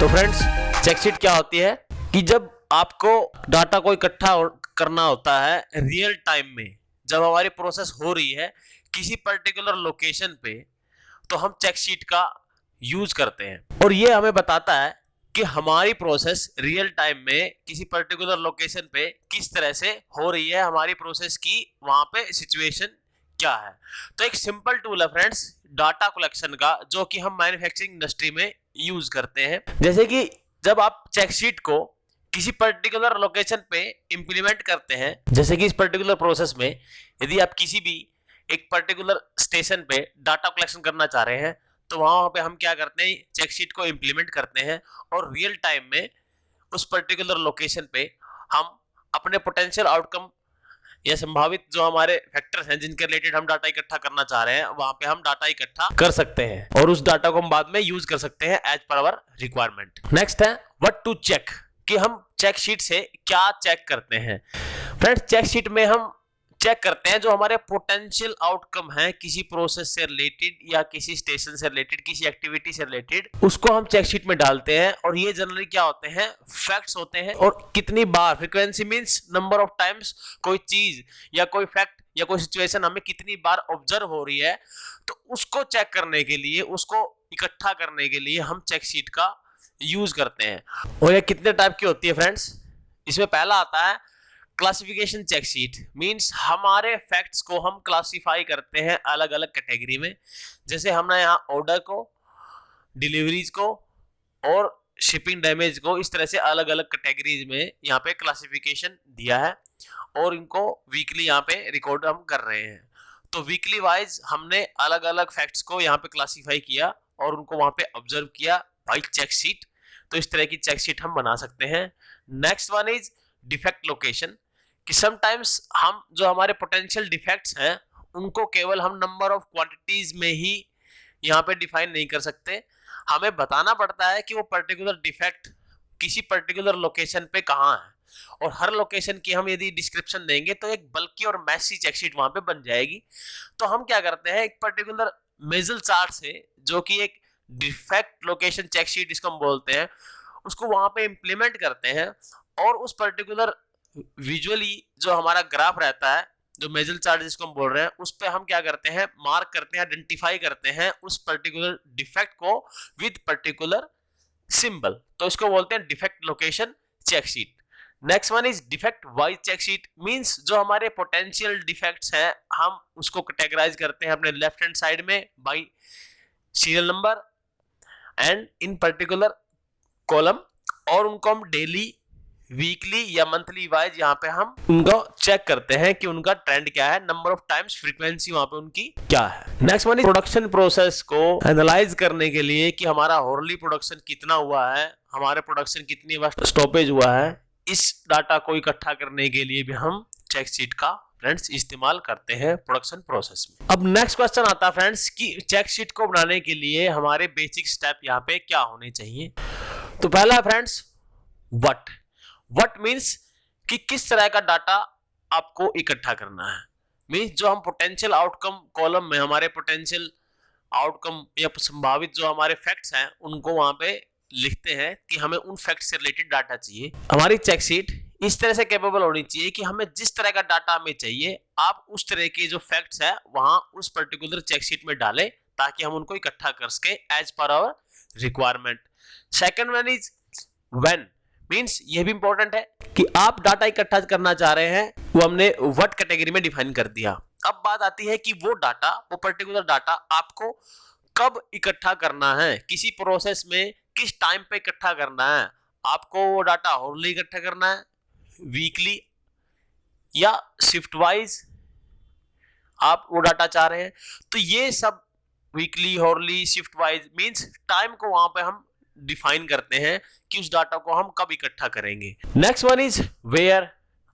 तो friends, check sheet क्या होती है कि जब आपको डाटा को इकट्ठा करना होता है रियल टाइम में, जब हमारी प्रोसेस हो रही है किसी पर्टिकुलर लोकेशन पे, तो हम चेकशीट का यूज करते हैं और ये हमें बताता है कि हमारी प्रोसेस रियल टाइम में किसी पर्टिकुलर लोकेशन पे किस तरह से हो रही है, हमारी प्रोसेस की वहां पे सिचुएशन क्या है। तो एक सिंपल टूल है फ्रेंड्स डाटा कलेक्शन का, जो कि हम मैन्युफैक्चरिंग इंडस्ट्री में यूज करते हैं। जैसे कि जब आप चेकशीट को किसी पर्टिकुलर लोकेशन पे इंप्लीमेंट करते हैं, जैसे कि इस पर्टिकुलर प्रोसेस में यदि आप किसी भी एक पर्टिकुलर स्टेशन पे डाटा कलेक्शन करना चाह रहे हैं, तो वहां पे हम क्या करते हैं, चेकशीट को इंप्लीमेंट करते हैं और रियल टाइम में उस पर्टिकुलर लोकेशन पे हम अपने पोटेंशियल आउटकम या संभावित जो हमारे फैक्टर्स हैं जिनके रिलेटेड हम डाटा इकट्ठा करना चाह रहे हैं, वहां पे हम डाटा इकट्ठा कर सकते हैं और उस डाटा को हम बाद में यूज कर सकते हैं as per our requirement. Next है व्हाट टू चेक, कि हम चेक शीट से क्या चेक करते हैं। फ्रेंड्स, चेक शीट में हम चेक करते हैं जो हमारे पोटेंशियल आउटकम है किसी प्रोसेस से रिलेटेड या किसी स्टेशन से रिलेटेड, किसी एक्टिविटी से रिलेटेड, उसको हम चेक शीट में डालते हैं। और ये जनरली क्या होते हैं, फैक्ट्स होते हैं। और कितनी बार, frequency means number of times कोई चीज या कोई फैक्ट या कोई सिचुएशन हमें कितनी बार ऑब्जर्व हो रही है, तो उसको चेक करने के लिए, उसको इकट्ठा करने के लिए हम चेक शीट का यूज करते हैं। और ये कितने टाइप की होती है फ्रेंड्स, इसमें पहला आता है क्लासिफिकेशन चेक शीट। मींस हमारे फैक्ट्स को हम क्लासिफाई करते हैं अलग अलग कैटेगरी में। जैसे हमने यहाँ ऑर्डर को, डिलीवरीज को और शिपिंग डैमेज को इस तरह से अलग अलग कैटेगरीज में यहाँ पे क्लासिफिकेशन दिया है और इनको वीकली यहाँ पे रिकॉर्ड हम कर रहे हैं। तो वीकली वाइज हमने अलग अलग फैक्ट्स को यहाँ पे क्लासिफाई किया और उनको वहां पे ऑब्जर्व किया बाय चेक शीट। तो इस तरह की चेक शीट हम बना सकते हैं। Next one is defect location, कि समटाइम्स हम जो हमारे पोटेंशियल डिफेक्ट्स हैं उनको केवल हम नंबर ऑफ क्वांटिटीज में ही यहाँ पे डिफाइन नहीं कर सकते, हमें बताना पड़ता है कि वो पर्टिकुलर डिफेक्ट किसी पर्टिकुलर लोकेशन पे कहाँ है। और हर लोकेशन की हम यदि डिस्क्रिप्शन देंगे तो एक बल्कि और मैसी चेकशीट वहां पे बन जाएगी। तो हम क्या करते हैं, एक पर्टिकुलर मेजल चार्ट से, जो कि एक डिफेक्ट लोकेशन चेकशीट इसको हम बोलते हैं, उसको वहां पे इंप्लीमेंट करते हैं और उस पर्टिकुलर विजुअली जो हमारा ग्राफ रहता है, जो मेजल चार्ट जिसको हम बोल रहे हैं, उस पे हम क्या करते हैं, मार्क करते हैं, आइडेंटिफाई करते हैं उस पर्टिकुलर डिफेक्ट को विद पर्टिकुलर सिंबल। तो इसको बोलते हैं defect location check sheet. Next one is defect wise check sheet. Means जो हमारे पोटेंशियल डिफेक्ट्स हैं हम उसको कैटेगराइज करते हैं अपने लेफ्ट हैंड साइड में bye serial number and in particular column, और उनको हम डेली, वीकली या मंथली वाइज यहाँ पे हम उनको चेक करते हैं कि उनका ट्रेंड क्या है, नंबर ऑफ टाइम्स, फ्रीक्वेंसी वहां पे उनकी क्या है। Next one is production process को एनालाइज करने के लिए कि हमारा हॉर्ली प्रोडक्शन कितना हुआ है, हमारे प्रोडक्शन कितनी बार स्टॉपेज हुआ है, इस डाटा को इकट्ठा करने के लिए भी हम चेक शीट का फ्रेंड्स इस्तेमाल करते हैं प्रोडक्शन प्रोसेस में। अब नेक्स्ट क्वेश्चन आता है फ्रेंड्स कि चेक शीट को बनाने के लिए हमारे बेसिक स्टेप यहाँ पे क्या होने चाहिए। तो पहला फ्रेंड्स व्हाट मींस कि किस तरह का डाटा आपको इकट्ठा करना है। मींस जो हम पोटेंशियल आउटकम कॉलम में हमारे पोटेंशियल आउटकम या संभावित जो हमारे फैक्ट्स हैं उनको वहां पे लिखते हैं कि हमें उन फैक्ट्स से रिलेटेड डाटा चाहिए। हमारी चेक शीट इस तरह से कैपेबल होनी चाहिए कि हमें जिस तरह का डाटा हमें चाहिए, आप उस तरह के जो फैक्ट्स है वहां उस पर्टिकुलर चेक शीट में डालें ताकि हम उनको इकट्ठा कर सके as per our requirement. Second one is when, means ये भी इंपॉर्टेंट है कि आप डाटा इकट्ठा करना चाह रहे हैं, वो हमने व्हाट कैटेगरी में डिफाइन कर दिया। अब बात आती है कि वो डाटा, वो पर्टिकुलर डाटा आपको कब इकट्ठा करना है, किसी प्रोसेस में किस टाइम पे इकट्ठा करना है। आपको वो डाटा हॉर्ली इकट्ठा करना है, वीकली या शिफ्ट वाइज आप वो डाटा चाह रहे हैं। तो ये सब weekly, hourly, shift wise means time को वहां पे हम डिफाइन करते हैं कि उस डाटा को हम कब इकट्ठा करेंगे। Next one is where.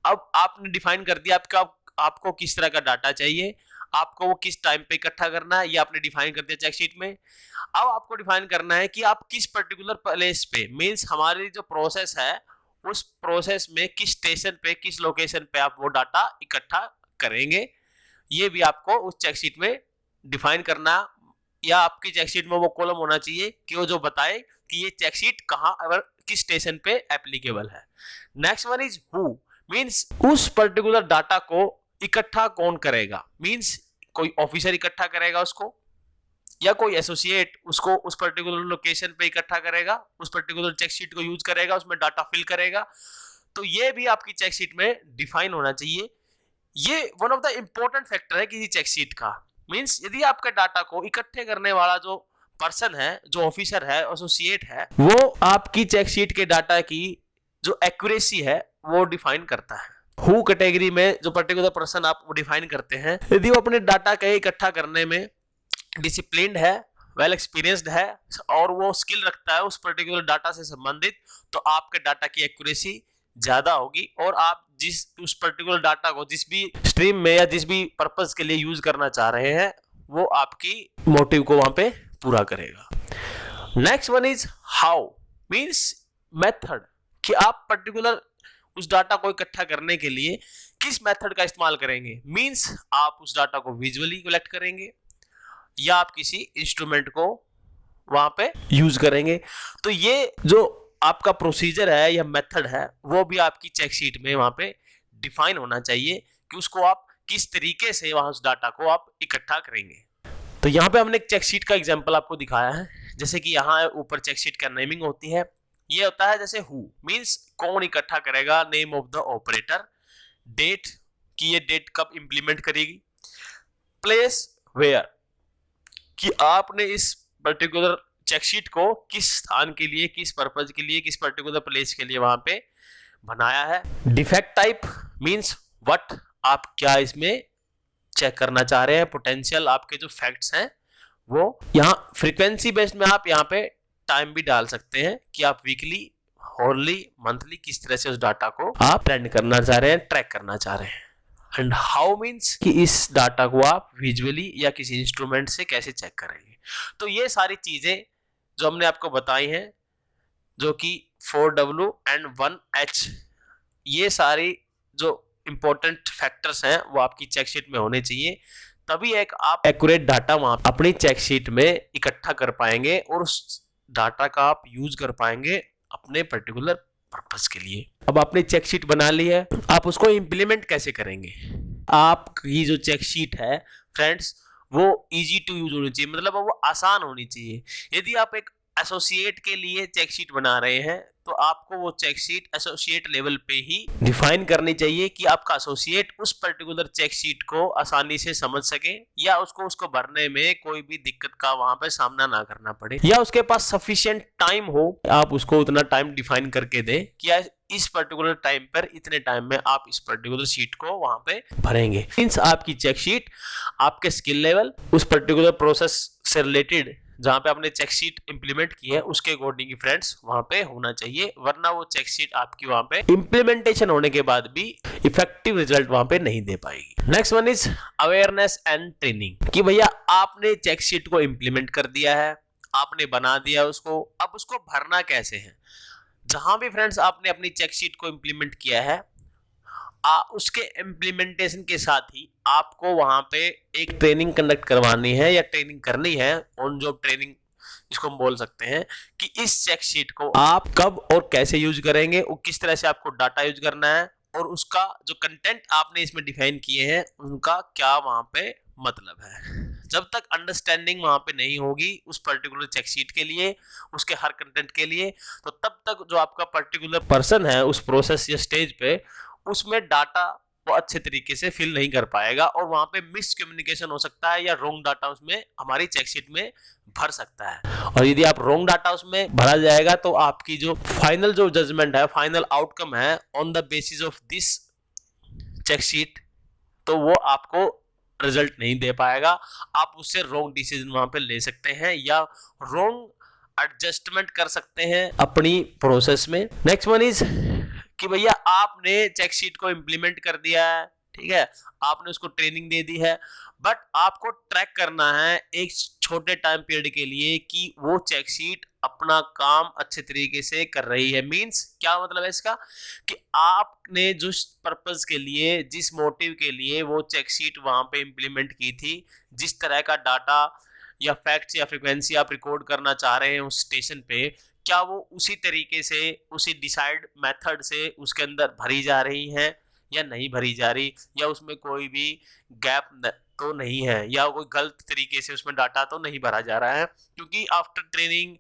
अब आपने डिफाइन कर दिया आपको किस तरह का डाटा चाहिए, आपको वो किस टाइम पे इकट्ठा करना है, ये आपने डिफाइन कर दिया चेक शीट में। अब आपको डिफाइन करना है कि आप किस पर्टिकुलर प्लेस पे, मींस हमारी जो प्रोसेस है उस प्रोसेस में किस स्टेशन पे, किस लोकेशन पे आप वो डाटा इकट्ठा करेंगे। ये भी आपको उस चेक शीट में डिफाइन करना या आपकी चेकशीट में वो कॉलम होना चाहिए कि वो जो बताए कि ये चेकशीट कहाँ और किस स्टेशन पे एप्लीकेबल है। Next one is who, means उस पर्टिकुलर डाटा को इकट्ठा कौन करेगा, मींस कोई ऑफिसर इकट्ठा करेगा उसको, या कोई एसोसिएट उसको उस पर्टिकुलर लोकेशन पे इकट्ठा करेगा, उस पर्टिकुलर चेकशीट को यूज करेगा, उसमें डाटा फिल करेगा। तो ये भी आपकी चेकशीट में डिफाइन होना चाहिए। ये one of the important factor है किसी चेकशीट का। मींस यदि आपके डाटा को इकट्ठे करने वाला जो पर्सन है, जो ऑफिसर है, एसोसिएट है, वो आपकी चेकशीट के डाटा की जो एक्यूरेसी है वो डिफाइन करता है। हु कैटेगरी में जो पर्टिकुलर पर्सन आप डिफाइन करते हैं, यदि वो अपने डाटा के इकट्ठा करने में डिसिप्लिन्ड है, वेल एक्सपीरियंस्ड है और वो स्किल रखता है उस पर्टिकुलर डाटा से संबंधित, तो आपके डाटा की एक्यूरेसी ज्यादा होगी और आप जिस उस पर्टिकुलर डाटा को जिस भी स्ट्रीम में या जिस भी पर्पस के लिए यूज करना चाह रहे हैं वो आपकी मोटिव को वहां पे पूरा करेगा। Next one is how, means method, कि आप पर्टिकुलर उस डाटा को इकट्ठा करने के लिए किस मेथड का इस्तेमाल करेंगे। मींस आप उस डाटा को विजुअली कलेक्ट करेंगे या आप किसी इंस्ट्रूमेंट को वहां पे यूज करेंगे। तो ये जो आपका प्रोसीजर है या मेथड है वो भी आपकी चेकशीट में वहां पे डिफाइन होना चाहिए कि उसको आप किस तरीके से वहां उस डाटा को आप इकट्ठा करेंगे। तो यहाँ पे हमने एक चेकशीट का एग्जांपल आपको दिखाया है, जैसे कि यहाँ ऊपर चेकशीट का नेमिंग होती है। ये होता है जैसे हु, मींस कौन इकट्ठा करेगा, name of the operator, date कि ये डेट कब इंप्लीमेंट करेगी, प्लेस वेयर कि आपने इस पर्टिकुलर चेकशीट को किस स्थान के लिए, किस पर्पज के लिए, किस पर्टिकुलर प्लेस के लिए वहां पे बनाया है। डिफेक्ट टाइप मींस व्हाट, आप क्या इसमें चेक करना चाह रहे हैं, पोटेंशियल आपके जो फैक्ट्स हैं वो। यहाँ फ्रीक्वेंसी बेस्ड में आप यहाँ पे टाइम भी डाल सकते हैं कि आप वीकली, हॉर्ली, मंथली किस तरह से उस डाटा को आप ट्रेंड करना चाह रहे हैं, ट्रैक करना चाह रहे हैं। एंड हाउ मींस कि इस डाटा को आप विजुअली या किसी इंस्ट्रूमेंट से कैसे चेक करेंगे। तो ये सारी चीजें जो हमने आपको बताई हैं, जो कि 4W and 1H, ये सारी जो इंपॉर्टेंट फैक्टर्स हैं वो आपकी चेकशीट में होने चाहिए, तभी एक आप एक्यूरेट डाटा वहां अपनी चेकशीट में इकट्ठा कर पाएंगे और उस डाटा का आप यूज कर पाएंगे अपने पर्टिकुलर पर्पस के लिए। अब आपने चेकशीट बना ली है, आप उसको इंप्लीमेंट कैसे करेंगे। आपकी जो चेकशीट है फ्रेंड्स वो इजी टू यूज होनी चाहिए, मतलब वो आसान होनी चाहिए। यदि आप एक एसोसिएट के लिए चेकशीट बना रहे हैं तो आपको वो चेकशीट एसोसिएट लेवल पे ही डिफाइन करनी चाहिए कि आपका एसोसिएट उस पर्टिकुलर चेकशीट को आसानी से समझ सके या उसको भरने में कोई भी दिक्कत का वहां पे सामना ना करना पड़े, या उसके पास सफिशिएंट टाइम हो, आप उसको उतना टाइम डिफाइन करके दें कि इस पर्टिकुलर टाइम पर इतने टाइम में आप इस पर्टिकुलर शीट को वहां पे भरेंगे। मींस आपकी चेकशीट आपके स्किल लेवल, उस पर्टिकुलर प्रोसेस से रिलेटेड जहां पे आपने चेकशीट इंप्लीमेंट की है उसके अकॉर्डिंग फ्रेंड्स वहां पे होना चाहिए, वरना वो चेकशीट आपकी वहां पे इंप्लीमेंटेशन होने के बाद भी इफेक्टिव रिजल्ट वहां पे नहीं दे पाएगी। Next one is awareness and training, कि भैया आपने चेकशीट को इंप्लीमेंट कर दिया है, आपने बना दिया उसको, अब उसको भरना कैसे है। जहां भी फ्रेंड्स आपने अपनी चेकशीट को इंप्लीमेंट किया है, उसके इम्प्लीमेंटेशन के साथ ही आपको वहां पे एक ट्रेनिंग कंडक्ट करवानी है या ट्रेनिंग करनी है, ऑन जॉब ट्रेनिंग इसको हम बोल सकते हैं, कि इस चेकशीट को आप कब और कैसे यूज करेंगे और किस तरह से आपको डाटा यूज करना है और उसका जो कंटेंट आपने इसमें डिफाइन किए हैं उनका क्या वहां पे मतलब है। जब तक अंडरस्टैंडिंग वहां पे नहीं होगी उस पर्टिकुलर चेकशीट के लिए, उसके हर कंटेंट के लिए, तो तब तक जो आपका पर्टिकुलर पर्सन है उस प्रोसेस या स्टेज पे उसमें डाटा वो अच्छे तरीके से फिल नहीं कर पाएगा और वहां पे मिस कम्युनिकेशन हो सकता है या रॉन्ग डाटा उसमें हमारी चेकशीट में भर सकता है। और यदि आप रॉन्ग डाटा उसमें भरा जाएगा तो आपकी जो फाइनल जो जजमेंट है, फाइनल आउटकम है on the basis of this check sheet, तो वो आपको रिजल्ट नहीं दे पाएगा। आप उससे रॉन्ग डिसीजन वहां पे ले सकते हैं या रॉन्ग एडजस्टमेंट कर सकते हैं अपनी प्रोसेस में। नेक्स्ट वन इज कि भैया आपने चेकशीट को इंप्लीमेंट कर दिया है, ठीक है, आपने उसको ट्रेनिंग दे दी है, बट आपको ट्रैक करना है एक छोटे टाइम पीरियड के लिए कि वो चेकशीट अपना काम अच्छे तरीके से कर रही है। मींस क्या मतलब है इसका, कि आपने जिस पर्पस के लिए, जिस मोटिव के लिए वो चेकशीट वहां पे इंप्लीमेंट की थी, जिस तरह का डाटा या फैक्ट्स या फ्रीक्वेंसी आप रिकॉर्ड करना चाह रहे हैं उस स्टेशन पे, क्या वो उसी तरीके से उसी डिसाइड मेथड से उसके अंदर भरी जा रही है या नहीं भरी जा रही, या उसमें कोई भी गैप तो नहीं है, या कोई गलत तरीके से उसमें डाटा तो नहीं भरा जा रहा है। क्योंकि आफ्टर ट्रेनिंग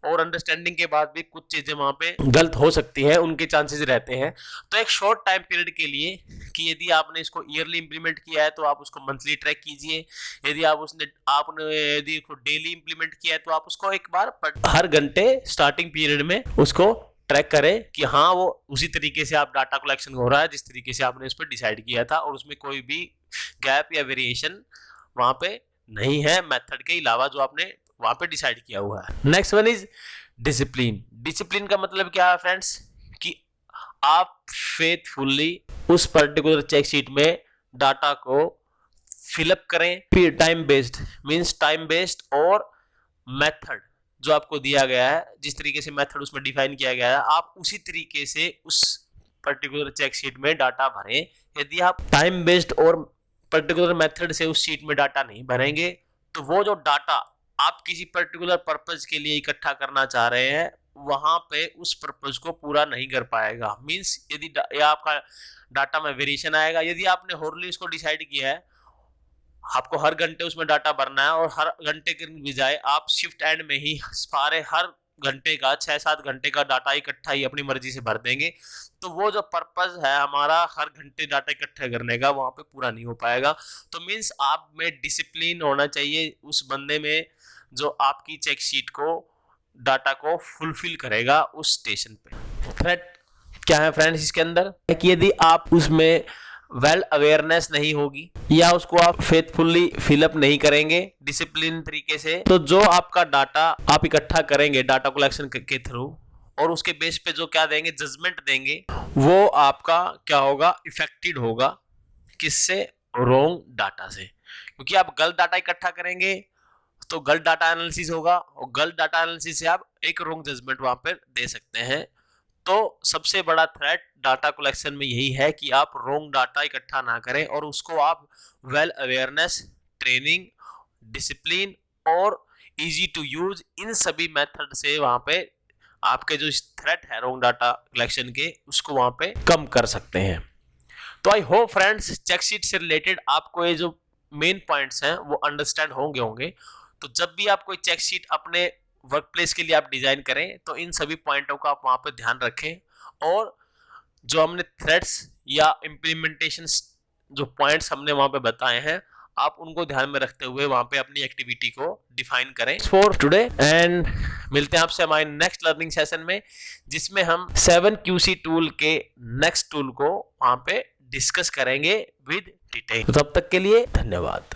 और अंडरस्टैंडिंग के बाद भी कुछ चीजें वहां पे गलत हो सकती है, उनके चांसेस रहते हैं। तो एक शॉर्ट टाइम पीरियड के लिए, कि यदि आपने इसको ईयरली इंप्लीमेंट किया है तो आप उसको मंथली ट्रैक कीजिए, यदि आपने यदि डेली इंप्लीमेंट किया है तो आप उसको एक बार हर घंटे स्टार्टिंग पीरियड में उसको ट्रैक करें कि हाँ वो उसी तरीके से आप डाटा कलेक्शन हो रहा है जिस तरीके से आपने उस पर डिसाइड किया था, और उसमें कोई भी गैप या वेरिएशन वहां पे नहीं है मेथड के अलावा जो आपने वहां पे डिसाइड किया हुआ है। Next one is discipline. Discipline का मतलब क्या है फ्रेंड्स, कि आप फेथफुली उस पर्टिकुलर चेक शीट में डाटा को फिलअप करें। Time based means time based, और मेथड जो आपको दिया गया है, जिस तरीके से मेथड उसमें डिफाइन किया गया है, आप उसी तरीके से उस पर्टिकुलर चेक शीट में डाटा भरें। यदि आप टाइम बेस्ड और पर्टिकुलर मेथड से उस शीट में डाटा नहीं भरेंगे तो वो जो डाटा आप किसी पर्टिकुलर पर्पज के लिए इकट्ठा करना चाह रहे हैं वहां पे उस पर्पज को पूरा नहीं कर पाएगा। मींस यदि आपका डाटा में वेरिएशन आएगा, यदि आपने होरली इसको डिसाइड किया है आपको हर घंटे उसमें डाटा भरना है, और हर घंटे के बजाय आप शिफ्ट एंड में ही सारे हर घंटे का 6-7 घंटे का डाटा इकट्ठा ही अपनी मर्जी से भर देंगे, तो वो जो पर्पस है हमारा हर घंटे डाटा इकट्ठा करने का वहां पे पूरा नहीं हो पाएगा। तो मींस आप में डिसिप्लिन होना चाहिए उस बंदे में जो आपकी चेक शीट को डाटा को फुलफिल करेगा उस स्टेशन पे। थ्रेट क्या है फ्रेंड्स इसके अंदर, कि यदि आप उसमें वेल अवेयरनेस नहीं होगी या उसको आप फेथफुली फिलअप नहीं करेंगे डिसिप्लिन तरीके से, तो जो आपका डाटा आप इकट्ठा करेंगे डाटा कलेक्शन के थ्रू, और उसके बेस पे जो क्या देंगे जजमेंट देंगे, वो आपका क्या होगा, इफेक्टेड होगा किससे, रॉन्ग डाटा से। क्योंकि आप गलत डाटा इकट्ठा करेंगे तो गलत डाटा एनालिसिस होगा, और गलत डाटा एनालिसिस से आप एक रॉन्ग जजमेंट वहां पर दे सकते हैं। तो सबसे बड़ा थ्रेट डाटा कलेक्शन में यही है कि आप रॉन्ग डाटा इकट्ठा ना करें, और उसको आप वेल अवेयरनेस, ट्रेनिंग, डिसिप्लिन और इजी टू यूज, इन सभी मेथड से वहां पे आपके जो थ्रेट है रॉन्ग डाटा कलेक्शन के उसको वहां पे कम कर सकते हैं। तो I hope friends check sheet से रिलेटेड आपको ये जो मेन पॉइंट्स हैं वो अंडरस्टैंड होंगे। तो जब भी आप कोई चेक शीट अपने वर्क प्लेस के लिए आप डिजाइन करें तो इन सभी पॉइंटों का आप वहां पर ध्यान रखें, और जो हमने थ्रेड्स या इम्प्लीमेंटेशन जो पॉइंट्स हमने वहां पे बताए हैं आप उनको ध्यान में रखते हुए वहां पे अपनी एक्टिविटी को डिफाइन करें फॉर टुडे। एंड मिलते हैं आपसे हमारे नेक्स्ट लर्निंग सेशन में, जिसमें हम 7QC टूल के नेक्स्ट टूल को वहां पे डिस्कस करेंगे विद डिटेल। तो तब तक के लिए धन्यवाद।